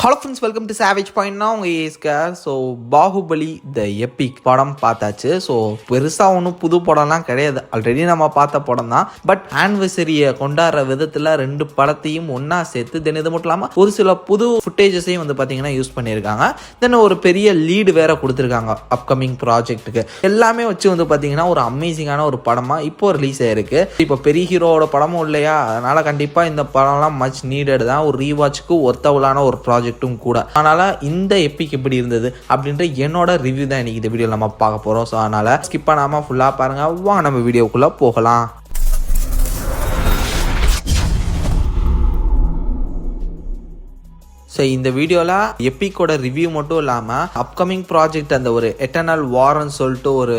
Hello friends, welcome to savage பாயிண்ட்னா உங்கள் Askar. So Baahubali the epic படம் பார்த்தாச்சு. ஸோ பெருசாக ஒன்றும் புது படம்லாம் கிடையாது, ஆல்ரெடி நம்ம பார்த்த படம் தான். பட் ஆனிவர்சரியை கொண்டாடுற விதத்தில் ரெண்டு படத்தையும் ஒன்றா சேர்த்து தென் இது மட்டும் இல்லாமல் ஒரு சில புது ஃபுட்டேஜஸையும் வந்து பார்த்தீங்கன்னா யூஸ் பண்ணியிருக்காங்க. தென் ஒரு பெரிய லீடு வேற கொடுத்துருக்காங்க அப்கமிங் ப்ராஜெக்ட்டுக்கு. எல்லாமே வச்சு வந்து பார்த்தீங்கன்னா ஒரு அமேசிங்கான ஒரு படமாக இப்போ ரிலீஸ் ஆயிருக்கு. இப்போ பெரிய ஹீரோவோட படமும் இல்லையா, அதனால் கண்டிப்பாக இந்த படம்லாம் மச் நீடட் தான். ஒரு ரீவாட்சுக்கு ஒர்த்தவளான ஒரு ப்ராஜெக்ட் கூட. அதனால இந்த எப்பிக் எப்படி இருந்தது அப்படின்ற என்னோட ரிவ்யூ தான் இன்னைக்கு இந்த வீடியோ நம்ம பார்க்க போறோம். ஸோ அதனால ஸ்கிப் பண்ணாம ஃபுல்லா பாருங்க. வாங்க நம்ம வீடியோக்குள்ள போகலாம். ஸோ இந்த வீடியோவில் எப்பிக்கோட ரிவ்யூ மட்டும் இல்லாமல் அப்கமிங் ப்ராஜெக்ட் அந்த ஒரு எட்டர்னல் வார்ன்னு சொல்லிட்டு ஒரு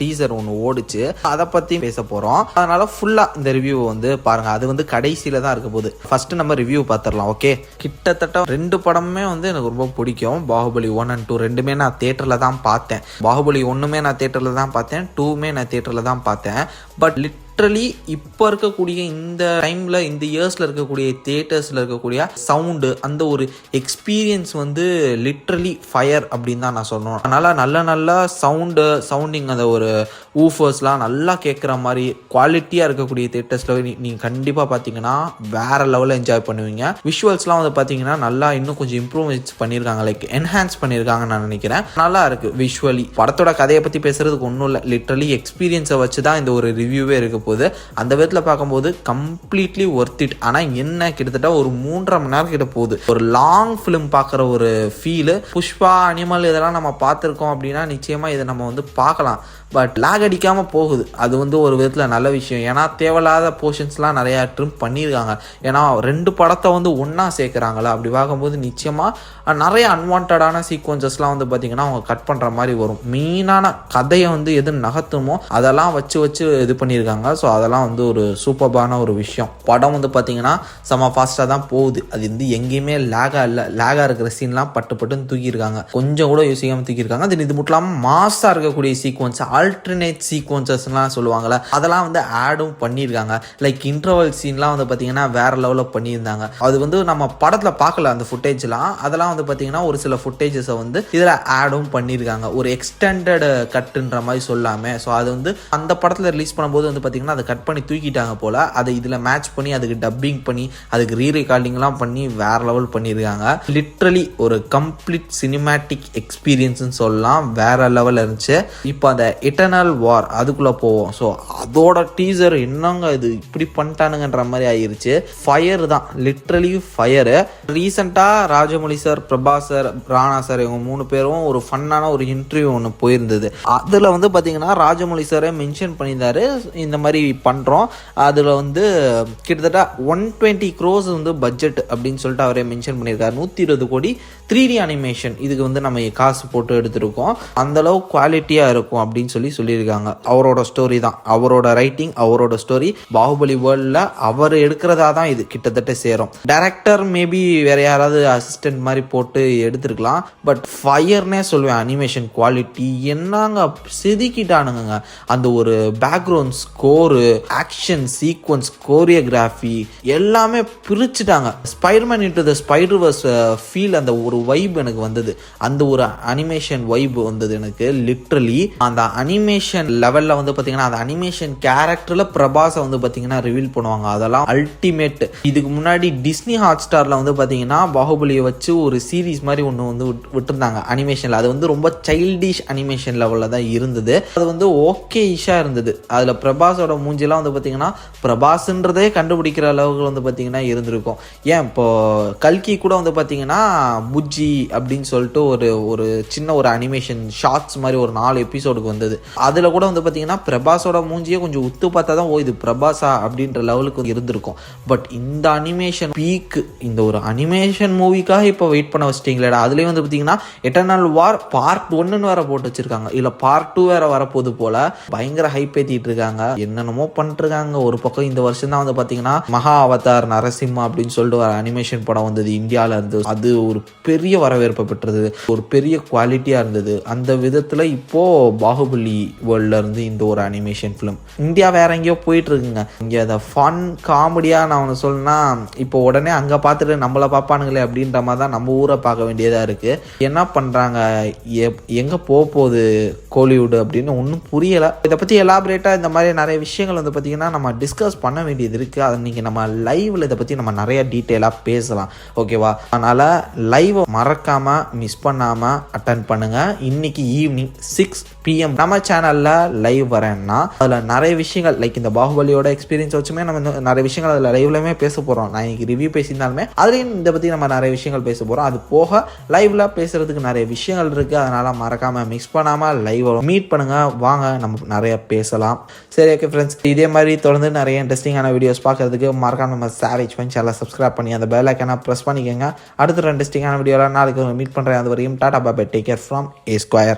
டீசர் ஒன்று ஓடிச்சு, அதை பற்றி பேச போகிறோம். அதனால் ஃபுல்லாக இந்த ரிவ்யூ வந்து பாருங்கள். அது வந்து கடைசியில் தான் இருக்க போகுது. ஃபஸ்ட்டு நம்ம ரிவ்யூ பார்த்துடலாம். ஓகே, கிட்டத்தட்ட ரெண்டு படமுமே வந்து எனக்கு ரொம்ப பிடிக்கும். பாகுபலி 1 and 2 ரெண்டுமே நான் தேட்டரில் தான் பார்த்தேன். பாகுபலி 1மே நான் தேட்டரில் தான் பார்த்தேன், 2மே நான் தேட்டரில் தான் பார்த்தேன். பட் லிட்ரலி இப்போ இருக்கக்கூடிய இந்த டைமில் இந்த இயர்ஸில் இருக்கக்கூடிய தியேட்டர்ஸில் இருக்கக்கூடிய சவுண்டு, அந்த ஒரு எக்ஸ்பீரியன்ஸ் வந்து லிட்ரலி ஃபயர் அப்படின்னு தான் நான் சொல்லணும். அதனால் நல்ல சவுண்டிங் அந்த ஒரு ஊஃபர்ஸ்லாம் நல்லா கேட்குற மாதிரி குவாலிட்டியாக இருக்கக்கூடிய தியேட்டர்ஸில் நீங்கள் கண்டிப்பாக பார்த்தீங்கன்னா வேறு லெவலில் என்ஜாய் பண்ணுவீங்க. விஷுவல்ஸ்லாம் வந்து பார்த்தீங்கன்னா நல்லா இன்னும் கொஞ்சம் இம்ப்ரூவ்மெண்ட்ஸ் பண்ணியிருக்காங்க, லைக் என்ஹான்ஸ் பண்ணியிருக்காங்கன்னு நான் நினைக்கிறேன். நல்லா இருக்குது விஷுவலி. படத்தோட கதையை பற்றி பேசுகிறதுக்கு ஒன்றும் இல்லை, லிட்ரலி எக்ஸ்பீரியன்ஸை வச்சு தான் இந்த ஒரு ரிவ்யூவே இருக்க போது. அந்த விதத்தில் பார்க்கும்போது கம்ப்ளீட்லி ஒர்த் இட். ஆனால் என்ன, கிட்டத்தட்ட ஒரு 3.5 மணி நேரம் கிட்ட போகுது. ஒரு லாங் ஃபிலிம் பார்க்குற ஒரு ஃபீலு. புஷ்பா, அனிமல் இதெல்லாம் நம்ம பார்த்துருக்கோம் அப்படின்னா நிச்சயமாக இதை நம்ம வந்து பார்க்கலாம். பட் லேக் அடிக்காமல் போகுது. அது வந்து ஒரு விதத்தில் நல்ல விஷயம். ஏன்னா தேவையில்லாத போர்ஷன்ஸ்லாம் நிறையா ட்ரிம் பண்ணியிருக்காங்க. ஏன்னா ரெண்டு படத்தை வந்து ஒன்றா சேர்க்குறாங்களா, அப்படி பார்க்கும்போது நிச்சயமாக நிறைய அன்வான்டான சீக்வன்சஸ்லாம் வந்து பார்த்திங்கன்னா அவங்க கட் பண்ணுற மாதிரி வரும். மெயினான கதையை வந்து எது நகர்த்துமோ அதெல்லாம் வச்சு இது பண்ணியிருக்காங்க. ஸோ அதெல்லாம் வந்து ஒரு சூப்பர்பான ஒரு விஷயம். படம் வந்து பார்த்திங்கன்னா செம்ம ஃபாஸ்ட்டாக தான் போகுது. அது வந்து எங்கேயுமே லேகாக இருக்கிற சீன்லாம் பட்டுன்னு தூக்கியிருக்காங்க, கொஞ்சம் கூட யோசிக்காமல் தூக்கியிருக்காங்க. அது இது மட்டும் இல்லாமல் மாஸாக இருக்கக்கூடிய சீக்வன்ஸ், ஆல்டர்னேட் சீக்வன்சஸ்லாம் சொல்லுவாங்கள்ல, அதெல்லாம் வந்து ஆடும் பண்ணியிருக்காங்க. லைக் இன்டர்வல் சீன்லாம் வந்து பார்த்தீங்கன்னா வேற லெவலில் பண்ணியிருந்தாங்க. அது வந்து நம்ம படத்தில் பார்க்கல அந்த ஃபுட்டேஜ்லாம். அதெல்லாம் வந்து பார்த்தீங்கன்னா ஒரு சில ஃபுட்டேஜஸை வந்து இதில் ஆடும் பண்ணியிருக்காங்க, ஒரு எக்ஸ்டெண்டட் கட்டுன்ற மாதிரி சொல்லாமல். ஸோ அது வந்து அந்த படத்தில் ரிலீஸ் பண்ணும்போது வந்து பார்த்தீங்கன்னா அதை கட் பண்ணி தூக்கிட்டாங்க போல். அதை இதில் மேட்ச் பண்ணி அதுக்கு டப்பிங் பண்ணி அதுக்கு ரீரெக்கார்டிங்லாம் பண்ணி வேற லெவல் பண்ணியிருக்காங்க. லிட்ரலி ஒரு கம்ப்ளீட் சினிமேட்டிக் எக்ஸ்பீரியன்ஸ்னு சொல்லலாம். வேற லெவலில் இருந்துச்சு. இப்போ அந்த எட்டர்னல் வார் அதுக்குள்ளே போவோம். ஸோ அதோட டீசர் என்னங்க இது இப்படி பண்ணிட்டானுங்கன்ற மாதிரி ஆயிருச்சு. ஃபயர் தான், லிட்ரலி ஃபயரு. ரீசெண்டாக Rajamouli sir, Prabhas sir, Rana sir இவங்க 3 பேரும் ஒரு ஃபன்னான ஒரு இன்டர்வியூ ஒன்று போயிருந்தது. அதில் வந்து பார்த்தீங்கன்னா ராஜமௌழி சாரை மென்ஷன் பண்ணியிருந்தாரு, இந்த மாதிரி பண்ணுறோம். அதில் வந்து கிட்டத்தட்ட 120 crores வந்து பட்ஜெட் அப்படின்னு சொல்லிட்டு அவரே மென்ஷன் பண்ணியிருக்காரு. 120 கோடி 3D அனிமேஷன் இதுக்கு வந்து நம்ம காசு போட்டு எடுத்திருக்கோம். அந்தளவு குவாலிட்டியாக இருக்கும் அப்படின்னு சொல்லியிருக்காங்க. அவரோட ஸ்டோரி தான், அவரோட ரைட்டிங், அவரோட ஸ்டோரி. பாகுபலி வேர்ல்டில் அவர் எடுக்கிறதா தான் இது கிட்டத்தட்ட சேரும். டைரக்டர் மேபி வேற யாராவது அசிஸ்டன்ட் மாதிரி போட்டு எடுத்துருக்கலாம். பட் ஃபயர்னே சொல்லுவேன். அனிமேஷன் குவாலிட்டி என்னங்க செதுக்கிட்டானுங்க. அந்த ஒரு background score, action sequence, choreography எல்லாமே பிரிச்சுட்டாங்க. Spiderman into the Spiderverse feel, அந்த ஒரு வைப் எனக்கு வந்தது. அந்த ஒரு அனிமேஷன் வைப் வந்தது எனக்கு. லிட்ரலி அந்த அனிமேஷன் லெவலில் வந்து பார்த்தீங்கன்னா அந்த அனிமேஷன் கேரக்டரில் பிரபாஸை வந்து பார்த்தீங்கன்னா ரிவீல் பண்ணுவாங்க. அதெல்லாம் அல்டிமேட். இதுக்கு முன்னாடி டிஸ்னி ஹாட் ஸ்டாரில் வந்து பார்த்தீங்கன்னா பாகுபலியை வச்சு ஒரு சீரீஸ் மாதிரி ஒன்று வந்து விட்டுருந்தாங்க அனிமேஷனில். அது வந்து ரொம்ப சைல்டிஷ் அனிமேஷன் லெவலில் தான் இருந்தது. அது வந்து ஓகே இஷாக இருந்தது. அதில் பிரபாஸோட மூஞ்சிலாம் வந்து பார்த்தீங்கன்னா பிரபாஸ்ன்றதே கண்டுபிடிக்கிற அளவுக்கு வந்து பார்த்தீங்கன்னா இருந்திருக்கும். ஏன் இப்போ கல்கி கூட வந்து பார்த்தீங்கன்னா புஜ்ஜி அப்படின்னு சொல்லிட்டு ஒரு சின்ன ஒரு அனிமேஷன் ஷார்ட்ஸ் மாதிரி ஒரு 4 எபிசோடுக்கு வந்தது. அதில் கூட வந்து பார்த்தீங்கன்னா பிரபாஸோட மூஞ்சியே கொஞ்சம் உத்து பார்த்தா தான் இது பிரபாஸா அப்படின்ற லெவலுக்கு இருந்திருக்கும். பட் இந்த அனிமேஷன் பீக்கு, இந்த ஒரு அனிமேஷன் மூவிக்காக இப்போ வெயிட் பண்ண வச்சிட்டிங்களேடா. அதுலேயும் வந்து பார்த்தீங்கன்னா எட்டர்னல் வார் பார்ட் 1 வேற போட்டு வச்சிருக்காங்க. இல்லை பார்ட் 2 வேற வரப்போது போல பயங்கர ஹைப் ஏற்றிட்டு இருக்காங்க. என்னென்னமோ பண்ணிருக்காங்க. ஒரு பக்கம் இந்த வருஷம் தான் வந்து பார்த்தீங்கன்னா மகா அவதார் நரசிம்மா அப்படின்னு சொல்லிட்டு ஒரு அனிமேஷன் படம் வந்தது இந்தியாவில் இருந்து. அது ஒரு பெரிய வரவேற்பை பெற்றது, ஒரு பெரிய குவாலிட்டியாக இருந்தது. அந்த விதத்தில் இப்போ பாகுபலி கோலி வேர்ல்ட்ல இருந்து இந்த ஒரு அனிமேஷன் ஃபிலிம். இந்தியா வேற எங்கேயோ போயிட்டு இருக்குங்க. இங்கே அதை ஃபன் காமெடியாக நான் ஒன்று சொல்லணும்னா, இப்போ உடனே அங்கே பார்த்துட்டு நம்மளை பார்ப்பானுங்களே அப்படின்ற மாதிரி தான் நம்ம ஊரை பார்க்க வேண்டியதாக இருக்குது. என்ன பண்ணுறாங்க, எங்கே போகுது கோலிவுட் அப்படின்னு ஒன்றும் புரியலை. இதை பற்றி எலாபரேட்டாக இந்த மாதிரி நிறைய விஷயங்கள் வந்து பார்த்திங்கன்னா நம்ம டிஸ்கஸ் பண்ண வேண்டியது இருக்குது. அதை நீங்கள் நம்ம லைவில் இதை பற்றி நம்ம நிறைய டீட்டெயிலாக பேசலாம், ஓகேவா? அதனால் லைவை மறக்காமல் மிஸ் பண்ணாமல் அட்டன் பண்ணுங்கள். இன்னைக்கு ஈவினிங் 6 PM நம்ம சேனலில் லைவ் வரேன்னா அதில் நிறைய விஷயங்கள் லைக் இந்த பாகுபலியோட எக்ஸ்பீரியன்ஸ் வச்சுமே நம்ம நிறைய விஷயங்கள் அதில் லைவ்லையுமே பேச போகிறோம். நான் இன்னைக்கு ரிவ்யூ பேசியிருந்தாலுமே அதுலேயும் இதை பற்றி நம்ம நிறைய விஷயங்கள் பேச போகிறோம். அது போக லைவில் பேசுகிறதுக்கு நிறைய விஷயங்கள் இருக்குது. அதனால் மறக்காமல் மிஸ் பண்ணாமல் லைவ் மீட் பண்ணுங்கள், வாங்க நம்ம நிறைய பேசலாம். சரி, ஓகே ஃப்ரெண்ட்ஸ், இதே மாதிரி தொடர்ந்து நிறைய இன்ட்ரெஸ்டிங்கான வீடியோஸ் பார்க்கறதுக்கு மறக்காம நம்ம சேவேஜ் பண்ணி சேனலை சப்ஸ்கிரைப் பண்ணி அந்த பெல் ஐக்கானை ப்ரெஸ் பண்ணிக்கோங்க. அடுத்த இன்ட்ரெஸ்டிங்கான வீடியோவில் நாளைக்கு மீட் பண்ணுறேன். அது வரையும் tata bye, take care from A Square.